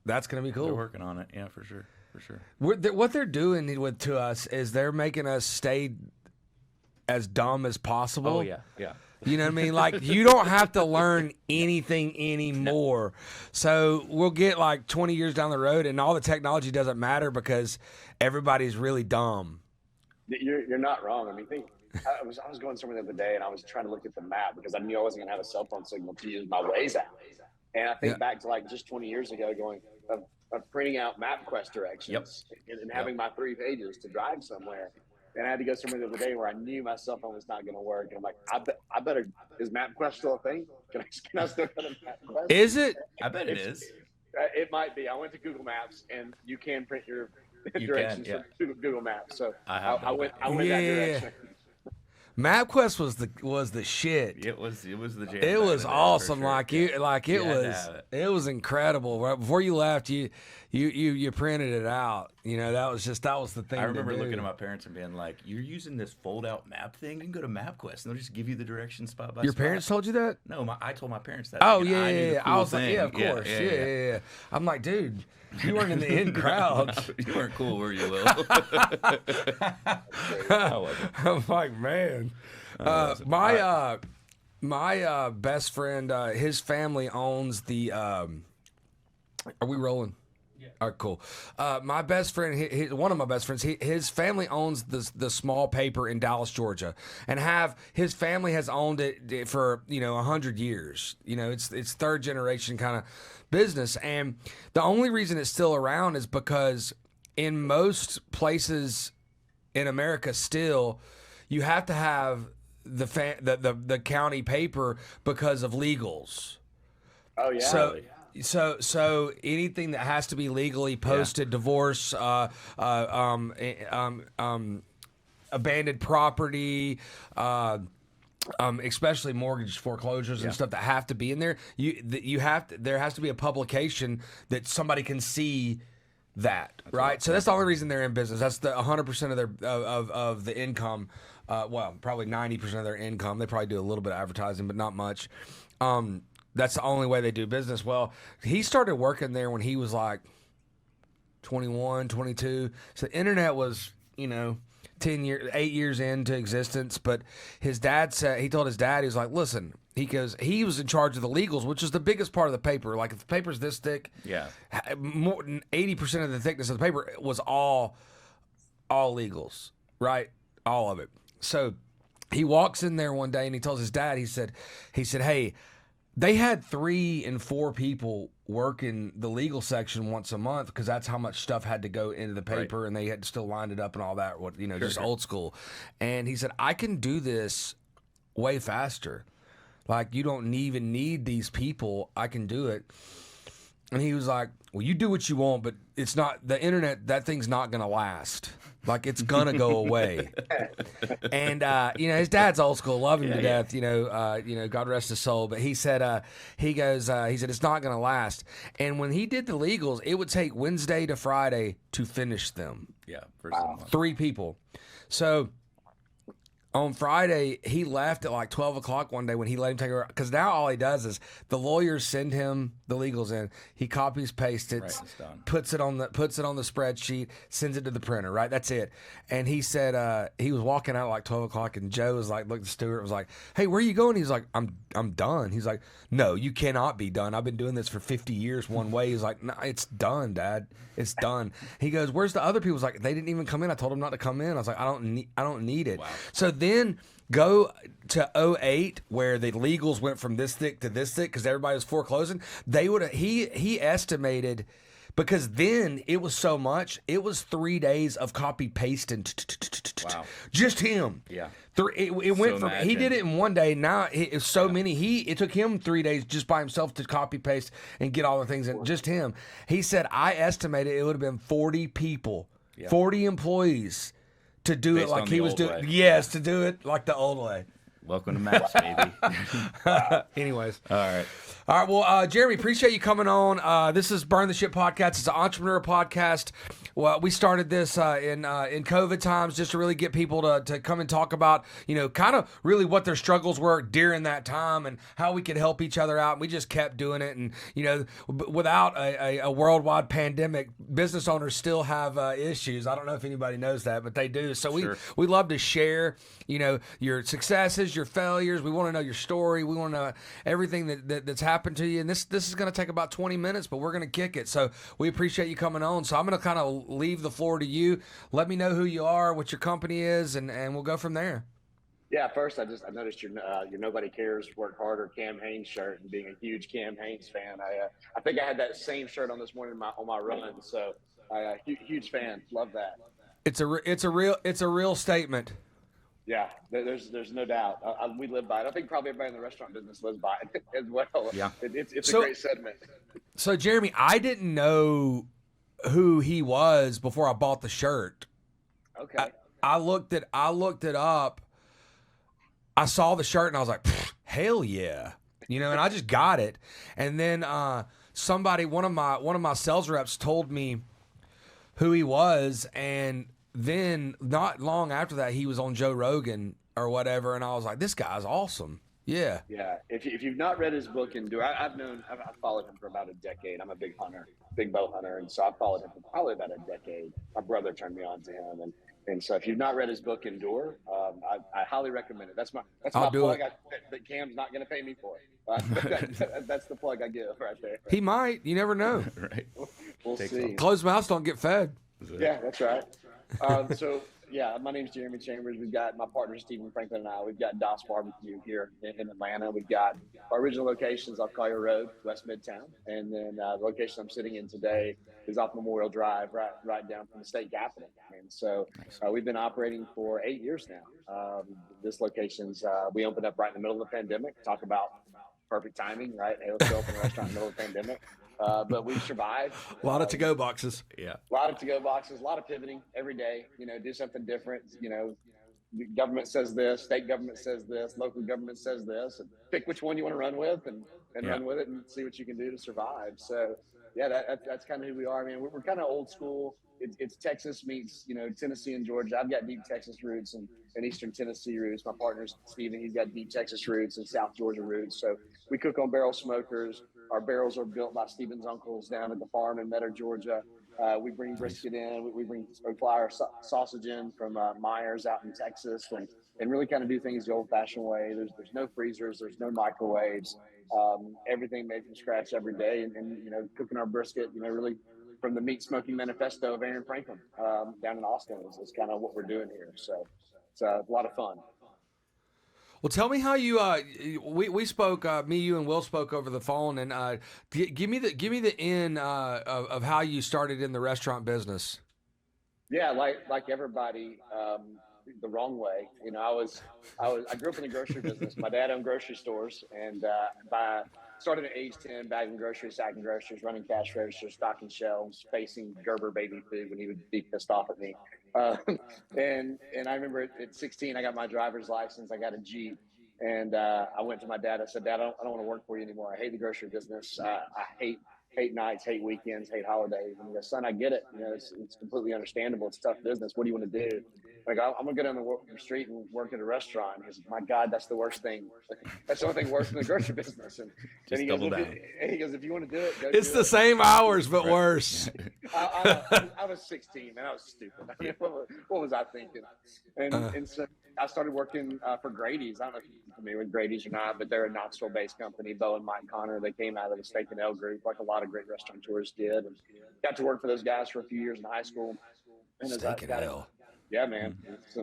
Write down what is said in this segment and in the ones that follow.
That's going to be cool. They're working on it. Yeah, for sure. For sure. What they're doing to us is they're making us stay as dumb as possible. Oh, yeah. Yeah. You know what I mean? Like, you don't have to learn anything anymore. So we'll get like 20 years down the road and all the technology doesn't matter because everybody's really dumb. You're not wrong. I mean, I was going somewhere the other day and I was trying to look at the map because I knew I wasn't going to have a cell phone signal to use my Waze app. And I think back to like just 20 years ago of printing out MapQuest directions and having my 3 pages to drive somewhere. And I had to go somewhere the other day where I knew my cell phone was not going to work. And I'm like, I better, is MapQuest still a thing? Can I still go to MapQuest? Is it? I bet it is. It might be. I went to Google Maps and you can print your directions from Google Maps. So I went that direction. MapQuest was the shit. It was the jam. It was awesome. Sure. It was incredible. Right before you left, you printed it out. You know, that was the thing. I remember looking at my parents and being like, "You're using this fold-out map thing? You can go to MapQuest and they'll just give you the directions spot by spot." Your parents told you that? No, I told my parents that. Oh, I was like, yeah, of course. Yeah. I'm like, dude, you weren't in the in crowd. You weren't cool, were you, Will? I'm like, man. My best friend, his family owns the. Are we rolling? Yeah. All right, cool. My best friend, one of my best friends, his family owns the small paper in Dallas, Georgia, and his family has owned it for 100 years. You know, it's third generation kind of business, and the only reason it's still around is because in most places in America, still, you have to have the county paper because of legals. Oh yeah. So anything that has to be legally posted, divorce, abandoned property, especially mortgage foreclosures and stuff that have to be in there. There has to be a publication that somebody can see that, right? So that's the only reason they're in business. That's the 100% of their of the income. Well, probably 90% of their income. They probably do a little bit of advertising, but not much. That's the only way they do business. Well, he started working there when he was like 21, 22. So the internet was, 8 years into existence. But his dad said, he told his dad, he was like, listen, he was in charge of the legals, which is the biggest part of the paper. Like if the paper's this thick, more than 80% of the thickness of the paper was all legals, right? All of it. So he walks in there one day and he tells his dad, he said, hey, they had 3 and 4 people working the legal section once a month because that's how much stuff had to go into the paper, and they had to still line it up and all that. Just old school. And he said, I can do this way faster. Like, you don't even need these people. I can do it. And he was like, well, you do what you want, but it's not the internet. That thing's not going to last. Like, it's going to go away. And, his dad's old school, love him to death, God rest his soul. But he said, he said, it's not going to last. And when he did the legals, it would take Wednesday to Friday to finish them. Yeah. For 3 people. So on Friday, he left at like 12 o'clock one day when he let him take over. Because now all he does is the lawyers send him the legals in. He copies, pastes it, puts it on the spreadsheet, sends it to the printer. Right, that's it. And he said he was walking out at like 12 o'clock, and Joe was like, looked at Stuart, was like, "Hey, where are you going?" He's like, "I'm done." He's like, "No, you cannot be done. I've been doing this for 50 years one way." He's like, "No, it's done, Dad. It's done." He goes, "Where's the other people?" He's like, "They didn't even come in. I told them not to come in." I was like, I don't need it." Wow. So then go to 2008 where the legals went from this thick to this thick because everybody was foreclosing. He estimated, because then it was so much, it was 3 days of copy pasting. Wow. Just him. Yeah. It went from, he did it in one day. Now it's so many. It took him 3 days just by himself to copy paste and get all the things in. Just him. He said, I estimated it would have been 40 people, 40 employees to do it like he was doing. Yes, to do it like the old way. Welcome to Maps, baby. Anyways. All right. Well, Jeremy, appreciate you coming on. This is Burn the Ship Podcast. It's an entrepreneur podcast. Well, we started this in COVID times just to really get people to come and talk about, kind of really what their struggles were during that time and how we could help each other out. And we just kept doing it. And, without a worldwide pandemic, business owners still have issues. I don't know if anybody knows that, but they do. So we love to share, your successes, your failures. We want to know your story. We want to know everything that's happened to you. And this is going to take about 20 minutes, but we're going to kick it. So we appreciate you coming on. So I'm going to kind of leave the floor to you. Let me know who you are, what your company is, and we'll go from there. Yeah, first I noticed your Nobody Cares Work Harder Cam Hanes shirt, and being a huge Cam Hanes fan, I think I had that same shirt on this morning on my run. So huge fan, love that. It's a real statement. Yeah, there's no doubt. We live by it. I think probably everybody in the restaurant business lives by it as well. Yeah, it's a great sentiment. So Jeremy, I didn't know who he was before I bought the shirt. Okay. I looked it up. I saw the shirt and I was like, hell yeah. And I just got it. And then one of my sales reps told me who he was, and then not long after that he was on Joe Rogan or whatever, and I was like, this guy's awesome. Yeah. Yeah. If you've not read his book, I've followed him for about a decade. I'm a big bow hunter, and so I've followed him for probably about a decade. My brother turned me on to him, and so if you've not read his book, Endure, I highly recommend it. That's my plug. That Cam's not going to pay me for it. That's the plug I give right there. He might. You never know. Right. We'll see. Closed mouths don't get fed. Yeah, that's right. My name's Jeremy Chambers. We've got my partner Stephen Franklin and I. We've got Das Barbecue here in Atlanta. We've got our original locations off Collier Road, West Midtown, and then the location I'm sitting in today is off Memorial Drive, right down from the state capitol. And so we've been operating for 8 years now. This location's we opened up right in the middle of the pandemic. Talk about perfect timing, right? Hey, let's go open a restaurant in the middle of the pandemic. But we survived. A lot of to-go boxes. Yeah. A lot of to-go boxes, a lot of pivoting every day, do something different. The government says this, state government says this, local government says this, and pick which one you want to run with and run with it and see what you can do to survive. So, yeah, that's kind of who we are. I mean, we're kind of old school. It's Texas meets, Tennessee and Georgia. I've got deep Texas roots and Eastern Tennessee roots. My partner's Steven, he's got deep Texas roots and South Georgia roots. So we cook on barrel smokers. Our barrels are built by Steven's uncles down at the farm in Metter, Georgia. We bring brisket in. We fly our sausage in from Myers out in Texas, and really kind of do things the old-fashioned way. There's no freezers. There's no microwaves. Everything made from scratch every day, and cooking our brisket, really from the Meat Smoking Manifesto of Aaron Franklin down in Austin is kind of what we're doing here. So it's a lot of fun. Well, tell me how you we spoke, me, you, and Will spoke over the phone, and give me the end of how you started in the restaurant business. Yeah, like everybody, the wrong way. I grew up in the grocery business. My dad owned grocery stores, and started at age 10, bagging groceries, sacking groceries, running cash registers, stocking shelves, facing Gerber baby food when he would be pissed off at me. And I remember at 16, I got my driver's license. I got a Jeep, and I went to my dad. I said, Dad, I don't want to work for you anymore. I hate the grocery business. I hate nights, hate weekends, hate holidays. And he goes, son, I get it. It's completely understandable. It's a tough business. What do you want to do? Like, I'm going to go down the street and work at a restaurant. He goes, my God, that's the worst thing. That's the only thing worse than the grocery business. And he goes, if you want to do it, go it's do the it. Same hours, but worse. I was 16, man. I was stupid. I mean, what was I thinking? And so I started working for Grady's. I don't know if you're familiar with Grady's or not, but they're a Knoxville-based company. Bo and Mike Connor, they came out of the Steak and Ale group, like a lot of great restaurateurs did, and got to work for those guys for a few years in high school. And Steak and Ale. Yeah, man.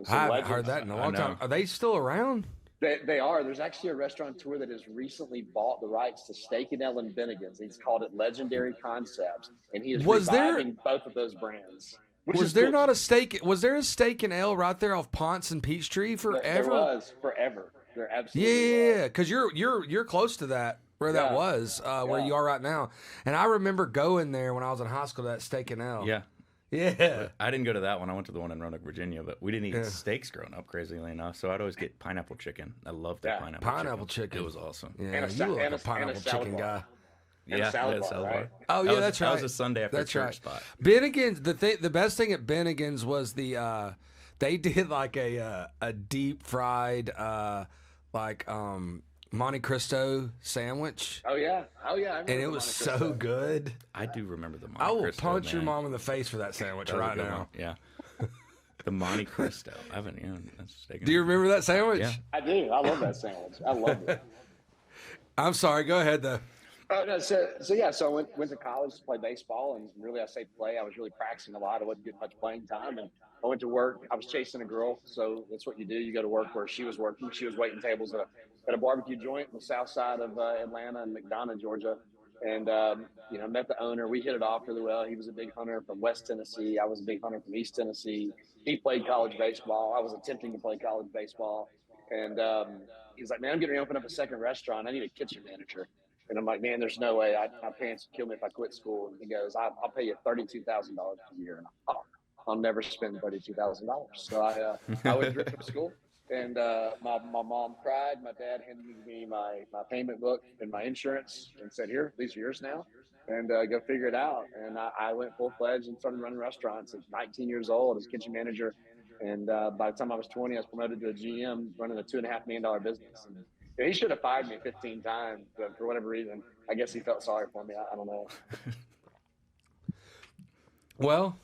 I haven't heard that in a long time. Are they still around? They are. There's actually a restaurateur that has recently bought the rights to Steak and Ale and Bennigan's. He's called it Legendary Concepts, and he is reviving both of those brands. Was there not a steak? Was there a Steak and Ale right there off Ponce and Peachtree forever? There was forever. There absolutely was. Yeah, because you're close to that where that was where you are right now. And I remember going there when I was in high school to that Steak and Ale. Yeah. Yeah. I didn't go to that one. I went to the one in Roanoke, Virginia, but we didn't eat steaks growing up, crazily enough. So I'd always get pineapple chicken. I loved the pineapple chicken. Chicken. It was awesome. Yeah, you look like a pineapple chicken guy. Yeah, salad the bar, salad right? bar. Oh, yeah, that's right. That was a Sunday after That's church right. spot. Bennigan's, the best thing at Bennigan's was they did like a deep fried Monte Cristo sandwich, Oh yeah. I remember and it the was Monte so Cristo. good. I do remember the Monte I will Cristo, punch your man. mom in the face for that sandwich That was a right good now. one. Yeah. The Monte Cristo. I haven't even. That's taken. Do you remember that sandwich? Yeah. I do. I love that sandwich. I love it. I'm sorry. Go ahead though. Oh no, so I went to college to play baseball, and really I say play. I was really practicing a lot. I wasn't getting much playing time, and I went to work. I was chasing a girl, so that's what you do. You go to work where she was working. She was waiting tables at a barbecue joint on the south side of Atlanta in McDonough, Georgia, and met the owner. We hit it off really well. He was a big hunter from West Tennessee. I was a big hunter from East Tennessee. He played college baseball. I was attempting to play college baseball, and he's like, "Man, I'm getting ready to open up a second restaurant. I need a kitchen manager." And I'm like, man, there's no way. My parents would kill me if I quit school. And he goes, I'll pay you $32,000 a year. And I'll never spend $32,000. So I went through school, and my mom cried. My dad handed me my payment book and my insurance and said, here, these are yours now, and go figure it out. And I went full fledged and started running restaurants at 19 years old as kitchen manager. And by the time I was 20, I was promoted to a GM running a $2.5 million business. And he should have fired me 15 times, but for whatever reason, I guess he felt sorry for me. I don't know. Well,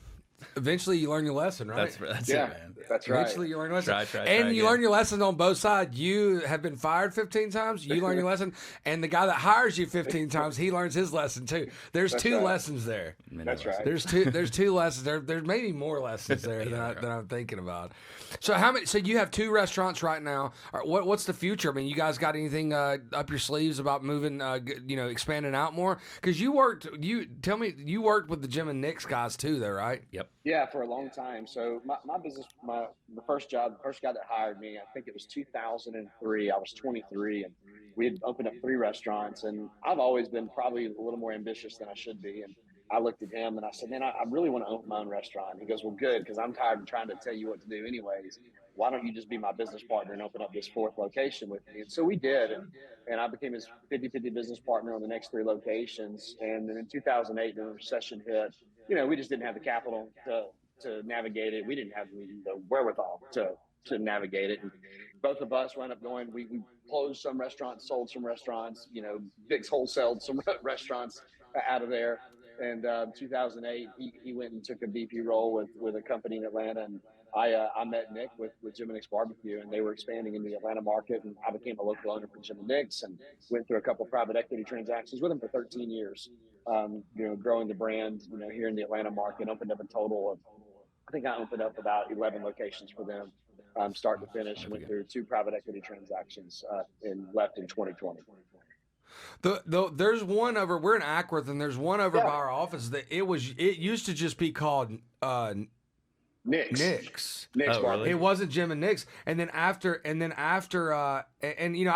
eventually you learn your lesson, right? That's Yeah, it, man. that's right. Eventually you learn your lesson. Try and you again. learn your lesson on both sides. You have been fired 15 times. You learn your lesson. And the guy that hires you 15 times, he learns his lesson too. There's That's two right. lessons there. That's right. There's two lessons. There's maybe more lessons there than I'm thinking about. So how many? So you have 2 restaurants right now. What's the future? I mean, you guys got anything up your sleeves about moving? Expanding out more? Because you worked with the Jim and Nick's guys too, though, right? Yep. Yeah, for a long time. So my business, the first guy that hired me, I think it was 2003. I was 23, and we had opened up 3 restaurants. And I've always been probably a little more ambitious than I should be. And I looked at him and I said, man, I really want to open my own restaurant. And he goes, well, good, because I'm tired of trying to tell you what to do anyways. Why don't you just be my business partner and open up this 4th location with me? And so we did. And I became his 50-50 business partner on the next 3 locations. And then in 2008, when the recession hit, we just didn't have the capital to navigate it. We didn't have the wherewithal to navigate it. And both of us wound up going, we closed some restaurants, sold some restaurants, Vic's wholesaled some restaurants out of there. And 2008, he went and took a VP role with a company in Atlanta. And I met Nick with Jim and Nick's Barbecue, and they were expanding in the Atlanta market. And I became a local owner for Jim and Nick's and went through a couple of private equity transactions with him for 13 years. Growing the brand, here in the Atlanta market. Opened up a total of, I think I opened up about 11 locations for them, start to finish. Went through 2 private equity transactions and left in 2020. There's one over. We're in Ackworth, and there's one over by our office that it used to just be called Nick's. Nick's. Oh, really? It wasn't Jim and Nick's. And then after, I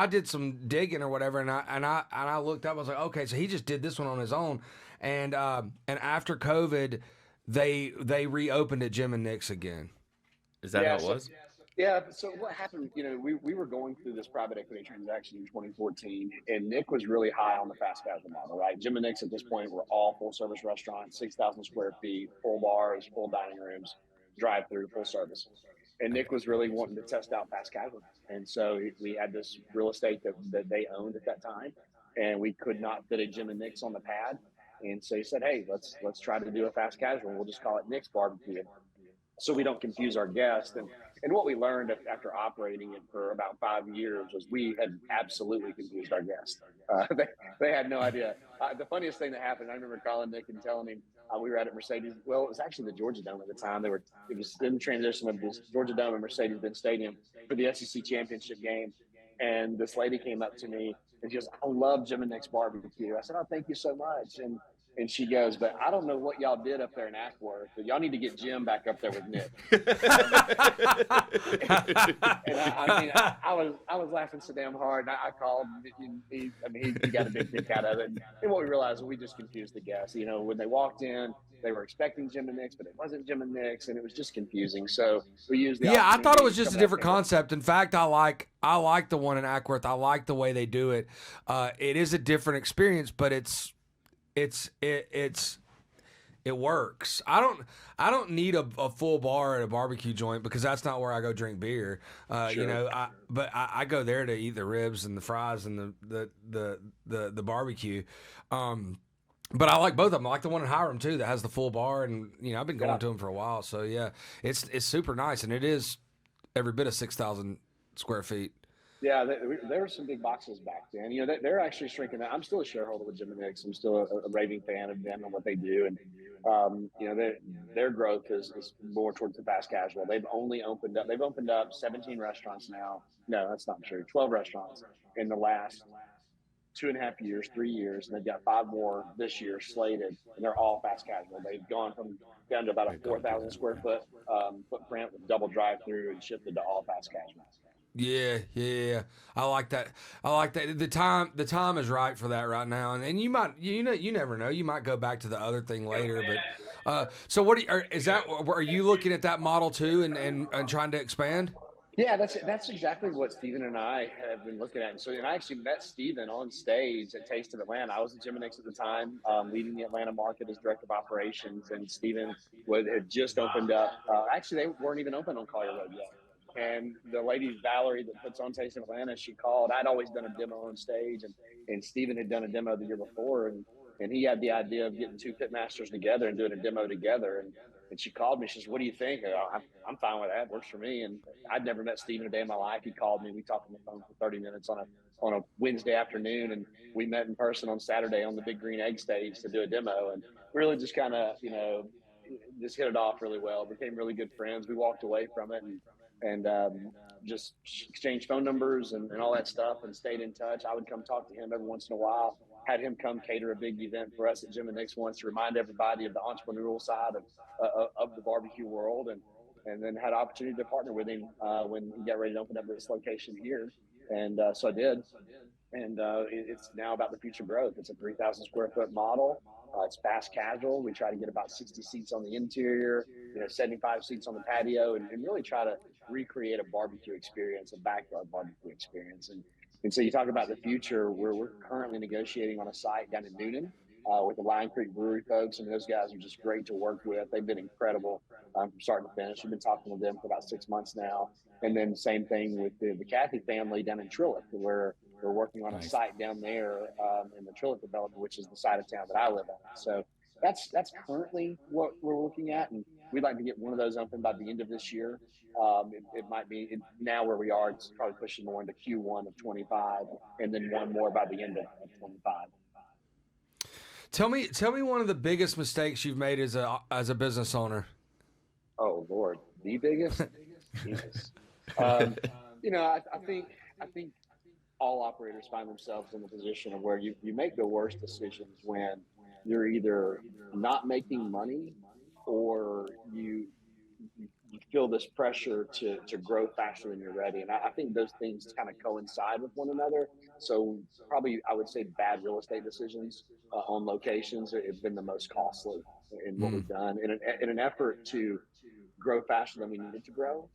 did some digging or whatever, and I looked up. I was like, okay, so he just did this one on his own. And after COVID, they reopened at Jim and Nick's again. Is that how it was? Yeah. So what happened? We were going through this private equity transaction in 2014, and Nick was really high on the fast casual model, right? Jim and Nick's at this point were all full service restaurants, 6,000 square feet, full bars, full dining rooms, drive through, full service. And Nick was really wanting to test out fast casual, and so we had this real estate that they owned at that time, and we could not fit a Jim and Nick's on the pad. And so he said, hey, let's try to do a fast casual. We'll just call it Nick's Barbecue, so we don't confuse our guests. And what we learned after operating it for about 5 years was we had absolutely confused our guests. They had no idea. The funniest thing that happened, I remember calling Nick and telling him we were at Mercedes. Well, it was actually the Georgia Dome at the time. It was in transition of this Georgia Dome and Mercedes-Benz Stadium for the SEC championship game. And this lady came up to me and she goes, I love Jim and Nick's Barbecue. I said, oh, thank you so much. And she goes, but I don't know what y'all did up there in Ackworth, but y'all need to get Jim back up there with Nick. And I was laughing so damn hard. And I called. He got a big kick out of it. And what we realized was we just confused the guests. When they walked in, they were expecting Jim and Nick's, but it wasn't Jim and Nick's, and it was just confusing. So we used the I thought it was just a different concept. concept. In fact, I like the one in Ackworth. I like the way they do it. It is a different experience, but it's it's it works. I don't need a full bar at a barbecue joint because that's not where I go drink beer. You know, but I go there to eat the ribs and the fries and the barbecue. But I like both of them. I like the one in Hiram too that has the full bar, and you know I've been going to them for a while. So yeah, it's super nice, and it is every bit of 6,000 square feet. Yeah, there were some big boxes back then. You know, they're actually shrinking. I'm still a shareholder with Jim and Nick's. I'm still a raving fan of them and what they do. And you know, their growth is more towards the fast casual. They've opened up 17 restaurants now. No, that's not true. 12 restaurants in the last 2.5 years, 3 years, and they've got 5 more this year slated, and they're all fast casual. They've gone from down to about a 4,000 square foot footprint with double drive-through and shifted to all fast casual. Yeah. I like that. The time is right for that right now. And you might, you never know. You might go back to the other thing later. But so what are you looking at that model too and trying to expand? Yeah, that's exactly what Steven and I have been looking at. And I actually met Steven on stage at Taste of Atlanta. I was at Jim and Nick's at the time, leading the Atlanta market as director of operations, and Steven had just opened up. Actually, they weren't even open on Collier Road yet. And the lady, Valerie, that puts on Taste of Atlanta, she called. I'd always done a demo on stage, and Steven had done a demo the year before, and he had the idea of getting 2 pitmasters together and doing a demo together. And she called me. She says, "What do you think?" I'm fine with that. Works for me. And I'd never met Steven a day in my life. He called me. We talked on the phone for 30 minutes on a Wednesday afternoon, and we met in person on Saturday on the Big Green Egg stage to do a demo. And really just kind of, you know, just hit it off really well. Became really good friends. We walked away from it and just exchanged phone numbers and all that stuff and stayed in touch. I would come talk to him every once in a while. Had him come cater a big event for us at Jim and Nick's once to remind everybody of the entrepreneurial side of the barbecue world, and then had an opportunity to partner with him when he got ready to open up this location here, and so I did. And it's now about the future growth. It's a 3,000 square foot model. It's fast casual. We try to get about 60 seats on the interior, 75 seats on the patio, and really try to recreate a barbecue experience, a backyard barbecue experience. And so you talk about the future, we're currently negotiating on a site down in Newnan with the Lion Creek Brewery folks, and those guys are just great to work with. They've been incredible from start to finish. We've been talking with them for about 6 months now. And then same thing with the Cathy family down in Trillick, where we're working on a site down there in the Trillick development, which is the side of town that I live on. So that's currently what we're looking at, and we'd like to get one of those open by the end of this year. It might be now where we are. It's probably pushing more into Q1 of 25, and then one more by the end of 25. Tell me one of the biggest mistakes you've made as a business owner. Oh Lord, the biggest. Jesus. I think all operators find themselves in the position of where you make the worst decisions when you're either not making money or you feel this pressure to grow faster than you're ready. And I think those things kind of coincide with one another. So probably I would say bad real estate decisions on locations have been the most costly in what we've done in an effort to grow faster than we needed to grow.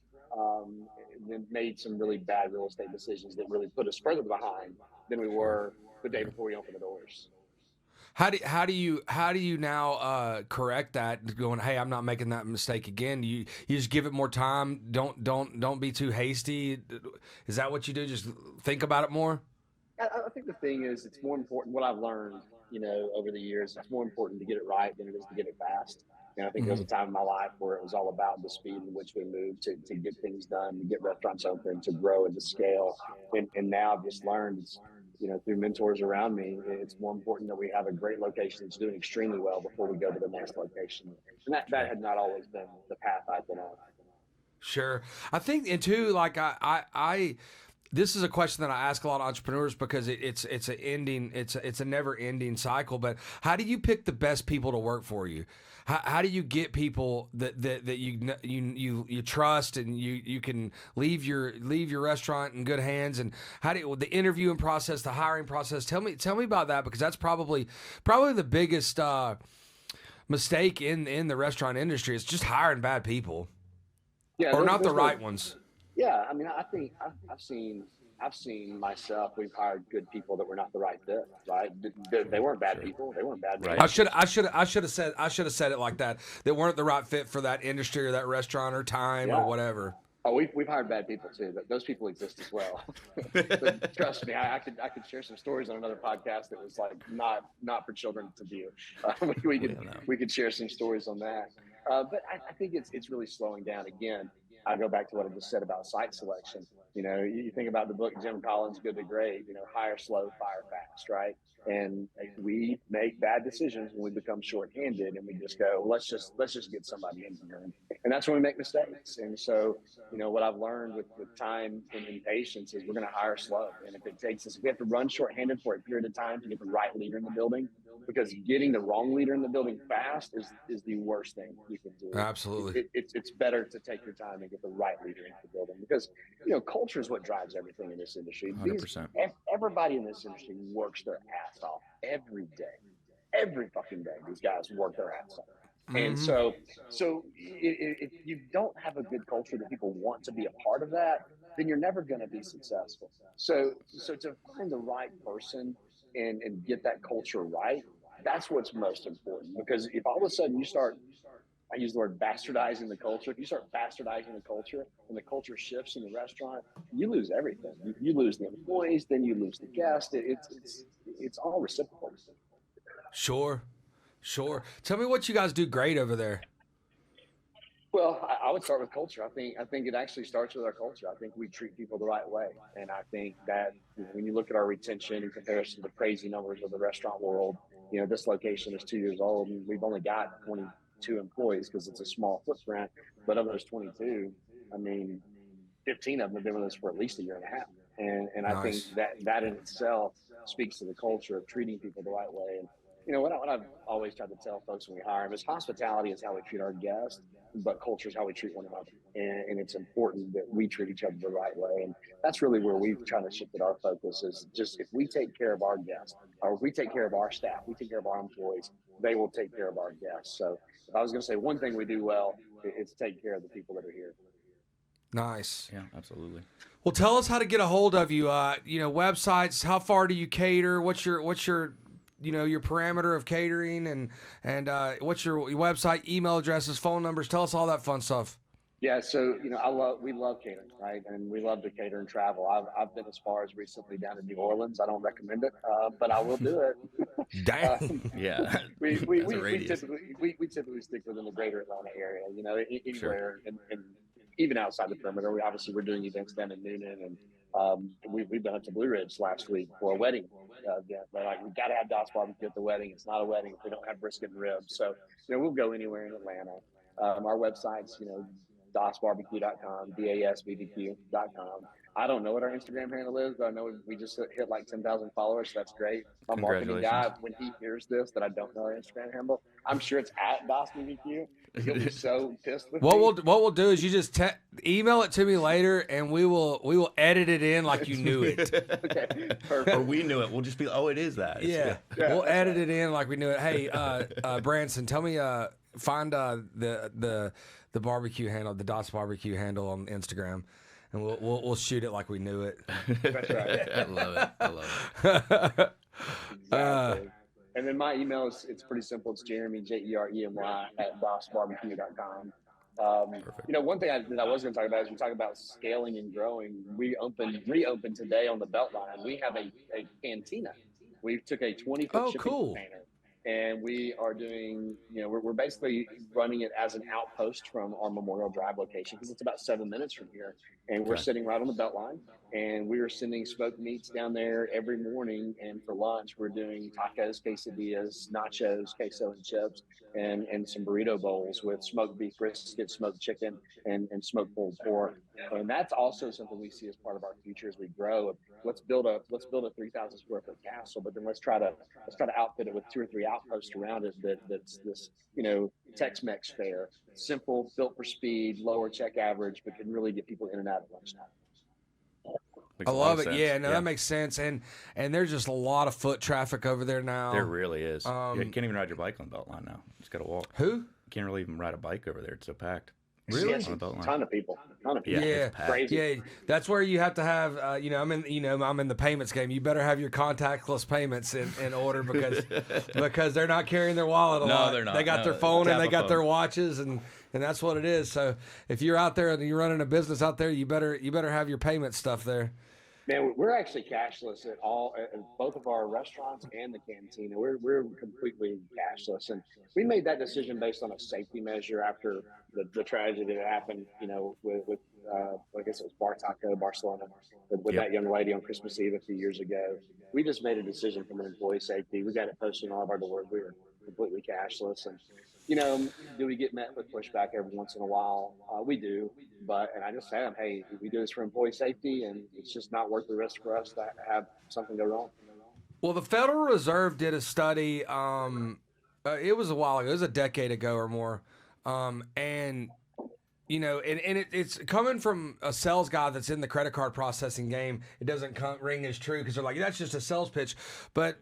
And made some really bad real estate decisions that really put us further behind than we were the day before we opened the doors. How do you now correct that? Going, hey, I'm not making that mistake again. You just give it more time. Don't be too hasty. Is that what you do? Just think about it more. I think the thing is, it's more important. What I've learned, over the years, it's more important to get it right than it is to get it fast. And I think there was a time in my life where it was all about the speed in which we moved to get things done, to get restaurants open, to grow and to scale. And now I've just learned, through mentors around me, it's more important that we have a great location that's doing extremely well before we go to the next location. And that had not always been the path I've been on. Sure. I think, and too, like I this is a question that I ask a lot of entrepreneurs because it's a never ending cycle. But how do you pick the best people to work for you? How do you get people that you trust and you can leave your restaurant in good hands? And how do the interviewing process, the hiring process? Tell me about that, because that's probably the biggest mistake in the restaurant industry. It's just hiring bad people, or not the right ones. Yeah, I mean, I think I've seen I've seen myself. We've hired good people that were not the right fit. Right? They weren't bad people. They weren't bad. Right. I should have said it like that. They weren't the right fit for that industry or that restaurant or time or whatever. Oh, we've hired bad people too. Those people exist as well. But trust me, I could share some stories on another podcast that was like not for children to view. We could share some stories on that. But I think it's really slowing down again. I go back to what I just said about site selection. You know, you think about the book Jim Collins, Good to Great. You know, hire slow, fire fast, right? And we make bad decisions when we become shorthanded, and we just go, let's just get somebody in here, and that's when we make mistakes. And so, you know, what I've learned with time and patience is we're going to hire slow, and if it takes us, if we have to run shorthanded for a period of time to get the right leader in the building, because getting the wrong leader in the building fast is the worst thing you can do. Absolutely. It's better to take your time and get the right leader into the building, because, you know, culture is what drives everything in this industry. 100%. Everybody in this industry works their ass off every fucking day. These guys work their ass off. And so if you don't have a good culture that people want to be a part of that, then you're never going to be successful. So to find the right person and get that culture right, that's what's most important. Because if all of a sudden you start, I use the word bastardizing the culture. If you start bastardizing the culture and the culture shifts in the restaurant, you lose everything. You lose the employees, then you lose the guests. It's all reciprocal. Sure. Tell me what you guys do great over there. Well, I would start with culture. I think it actually starts with our culture. I think we treat people the right way, and I think that when you look at our retention in comparison to the crazy numbers of the restaurant world, you know, this location is 2 years old, and we've only got 22 employees because it's a small footprint. But of those 22, I mean, 15 of them have been with us for at least a year and a half, and I think that in itself speaks to the culture of treating people the right way. And you know, what I've always tried to tell folks when we hire them is hospitality is how we treat our guests, but culture is how we treat one another. And it's important that we treat each other the right way. And that's really where we've tried to shift our focus is just if we take care of our guests, or if we take care of our staff, we take care of our employees, they will take care of our guests. So if I was going to say one thing we do well, it's take care of the people that are here. Nice. Yeah, absolutely. Well, tell us how to get a hold of you. You know, websites, how far do you cater? What's your you know, your parameter of catering and what's your website, email addresses, phone numbers? Tell us all that fun stuff. Yeah, so you know, we love catering, right? And we love to cater and travel. I've been as far as recently down to New Orleans. I don't recommend it, but I will do it. Dang. Yeah. We typically stick within the greater Atlanta area. You know, anywhere and even outside the perimeter. We're doing events down in Noonan, and we've been up to Blue Ridge last week for a wedding. They're like, we've got to have Dots barbecue at the wedding. It's not a wedding if we don't have brisket and ribs. So, you know, we'll go anywhere in Atlanta. Our website's, you know, dasbbq.com, dasbbq.com. I don't know what our Instagram handle is, but I know we just hit like 10,000 followers. So that's great. My marketing guy, when he hears this, that I don't know our Instagram handle, I'm sure it's at dasbbq. He'll be so pissed with me. What we'll do is you just email it to me later, and we will edit it in like you knew it. Okay, perfect. Or we knew it. We'll just be, oh, it is that. Yeah, we'll edit it in like we knew it. Hey, Branson, tell me, find the barbecue handle, the Dots barbecue handle on Instagram, and we'll shoot it like we knew it. That's right. I love it. Exactly. And then my email it's pretty simple. It's Jeremy, Jeremy at bossbarbecue.com. You know, one thing that I was going to talk about is we talk about scaling and growing. We reopened today on the Beltline. We have a cantina. We took a 20-foot shipping container, and we are doing, you know, we're basically running it as an outpost from our Memorial Drive location because it's about 7 minutes from here, and we're sitting right on the Beltline. And we are sending smoked meats down there every morning. And for lunch, we're doing tacos, quesadillas, nachos, queso and chips, and some burrito bowls with smoked beef brisket, smoked chicken, and smoked pulled pork. And that's also something we see as part of our future as we grow. Let's build a 3,000 square foot castle, but then let's try to outfit it with 2 or 3 outposts around it that's this, you know, Tex-Mex fare, simple, built for speed, lower check average, but can really get people in and out at lunchtime. I love it. Yeah, no, that makes sense. And there's just a lot of foot traffic over there now. There really is. You can't even ride your bike on the Beltline now. You just got to walk. Who? You can't really even ride a bike over there. It's so packed. Really? Yes, a ton of people. Yeah, it's packed. Crazy. yeah. That's where you have to have. I'm in the payments game. You better have your contactless payments in order because they're not carrying their wallet a No, lot. they're not. They got No, their phone tap and they a got phone. their watches and that's what it is. So if you're out there and you're running a business out there, you better have your payment stuff there. Man, we're actually cashless at both of our restaurants and the cantina. We're completely cashless, and we made that decision based on a safety measure after the tragedy that happened. With I guess it was Barcelona, with Yep. that young lady on Christmas Eve a few years ago. We just made a decision from an employee safety. We got it posted on all of our doors. We were completely cashless, and do we get met with pushback every once in a while? We do, and I just say, hey, we do this for employee safety, and it's just not worth the risk for us to have something go wrong. Well, the Federal Reserve did a study. It was a while ago. It was a decade ago or more, and it's coming from a sales guy that's in the credit card processing game. It doesn't ring as true because they're like, that's just a sales pitch. But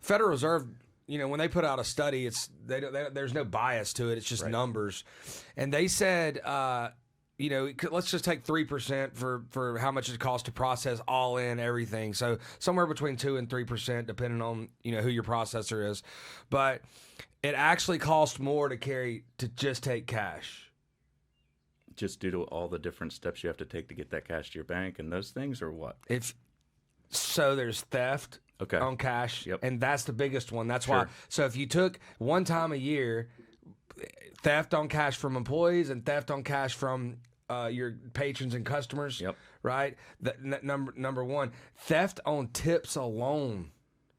Federal Reserve, when they put out a study, there's no bias to it. It's just numbers, and they said, let's just take 3% for how much it costs to process all in everything. So somewhere between 2 and 3%, depending on who your processor is. But it actually costs more to just take cash. Just due to all the different steps you have to take to get that cash to your bank and those things, or what? So there's theft on cash, and that's the biggest one. That's why. So if you took one time a year, theft on cash from employees and theft on cash from your patrons and customers, right? Number one, theft on tips alone,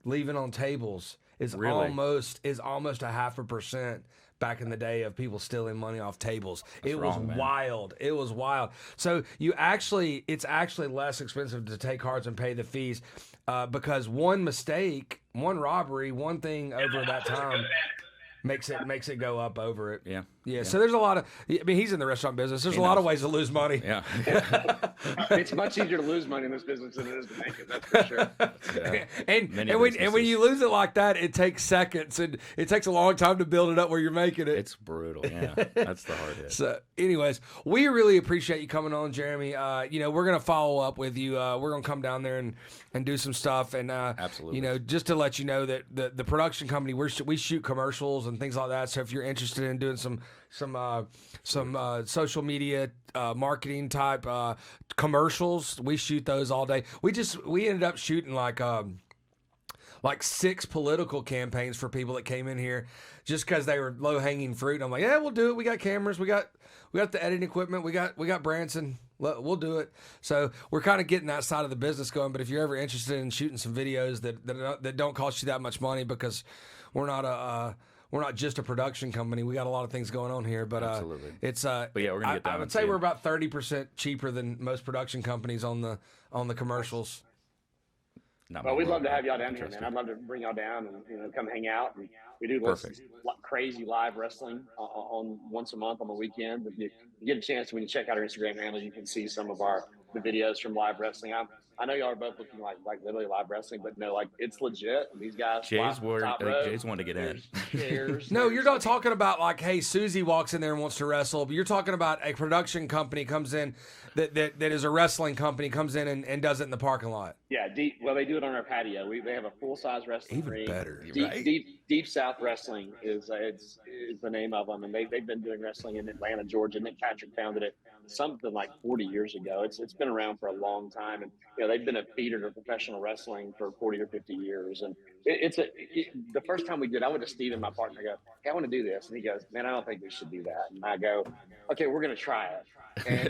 leaving on tables is almost a 0.5% back in the day of people stealing money off tables. It was wild. It was wild. So it's actually less expensive to take cards and pay the fees because one mistake, one robbery, one thing over that time makes it go up over it. Yeah. So there's a lot of. He's in the restaurant business. There's a lot of ways to lose money. Yeah. It's much easier to lose money in this business than it is to make it. That's for sure. And when you lose it like that, it takes seconds and it takes a long time to build it up where you're making it. It's brutal. Yeah, that's the hard hit. So, anyways, we really appreciate you coming on, Jeremy. We're gonna follow up with you. We're gonna come down there and do some stuff. And absolutely, just to let you know that the production company we shoot commercials and things like that. So if you're interested in doing some social media marketing type commercials, we shoot those all day. We ended up shooting like 6 political campaigns for people that came in here just because they were low hanging fruit. And I'm like, yeah, we'll do it. We got cameras. We got the editing equipment. We got Branson. We'll do it. So we're kind of getting that side of the business going. But if you're ever interested in shooting some videos that don't cost you that much money, because we're not just a production company. We got a lot of things going on here, but absolutely. It's but yeah, we're gonna get down. I would say we're about 30% cheaper than most production companies on the commercials. Well, we'd love to have y'all down here, man. I'd love to bring y'all down and come hang out. And we do crazy live wrestling on once a month on the weekend. If you get a chance, when you check out our Instagram handle, you can see some of the videos from live wrestling. I know y'all are both looking like literally live wrestling, but no, it's legit. These guys. Jay's wanting to get in. No, you're not talking about like, hey, Susie walks in there and wants to wrestle, but you're talking about a production company comes in that is a wrestling company comes in and does it in the parking lot. Yeah, they do it on our patio. They have a full size wrestling ring. Even better. Deep South Wrestling is the name of them, and they've been doing wrestling in Atlanta, Georgia. Nick Patrick founded it something like 40 years ago. It's been around for a long time, and they've been a feeder to professional wrestling for 40 or 50 years. And the first time we did, I went to Steve and my partner. I go, hey, I want to do this, and he goes, man, I don't think we should do that. And I go, okay, we're going to try it, and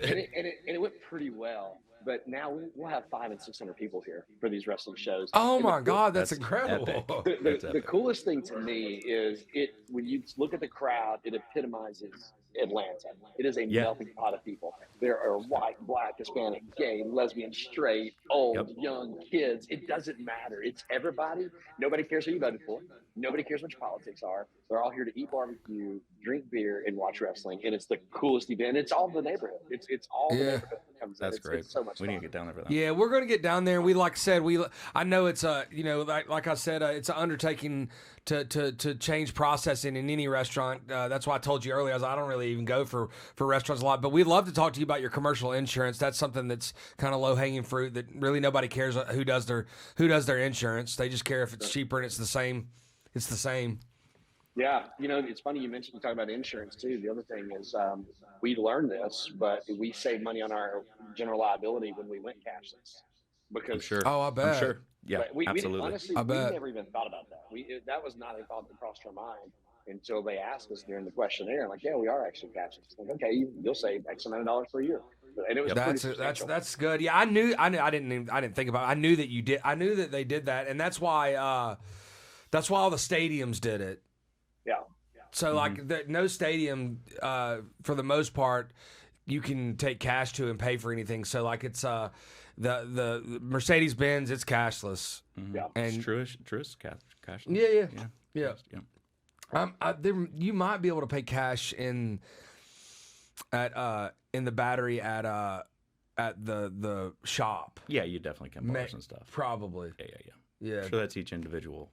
it went pretty well. But now we'll have 500 and 600 people here for these wrestling shows. Oh my God, that's incredible! The coolest thing to me is when you look at the crowd, it epitomizes Atlanta. It is a melting pot of people. There are white, black, Hispanic, gay, lesbian, straight, old, young, kids. It doesn't matter. It's everybody. Nobody cares who you voted for. Nobody cares what your politics are. They're all here to eat barbecue, drink beer, and watch wrestling. And it's the coolest event. It's all the neighborhood. It's all the neighborhood. comes That's in. great. It's so much We fun. need to get down there for that. Yeah, we're going to get down there. And we, like I said, I know it's a, you know, like I said, it's an undertaking to change processing in any restaurant. That's why I told you earlier, I don't really even go for restaurants a lot, but we'd love to talk to you about your commercial insurance. That's something that's kind of low hanging fruit that really nobody cares who does their insurance. They just care if it's cheaper and it's the same. It's the same. Yeah, you know, it's funny you talk about insurance too. The other thing is we learned this, but we saved money on our general liability when we went cashless. Because I'm sure. Oh, I bet. I'm sure. Yeah, we absolutely. honestly, I we bet. never even thought about that. That was not a thought that crossed our mind until they asked us during the questionnaire. Like, yeah, we are actually cashless. Like, okay, you'll save X amount of dollars per year, and it was pretty substantial. That's good. Yeah, I didn't think about it. I knew that you did. I knew that they did that, and that's why all the stadiums did it. Yeah. So like no stadium, for the most part, you can take cash to and pay for anything. So like it's the Mercedes Benz, it's cashless. Yeah. And it's Truist cash. Yeah. You might be able to pay cash in the battery at the shop. Yeah, you definitely can bars and stuff. Probably. Yeah. Sure, that's each individual.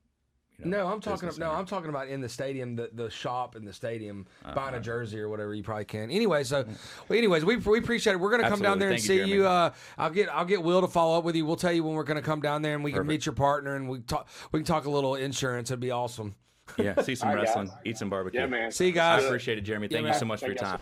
I'm talking about in the stadium, the shop in the stadium, buying a jersey or whatever you probably can. Anyway, we appreciate it. We're gonna come down there and see you. I'll get Will to follow up with you. We'll tell you when we're gonna come down there and we can meet your partner and we can talk a little insurance. It'd be awesome. Yeah, see some wrestling, guys. eat some barbecue. Yeah, man. See you guys. I appreciate it, Jeremy. Thank you so much for your time.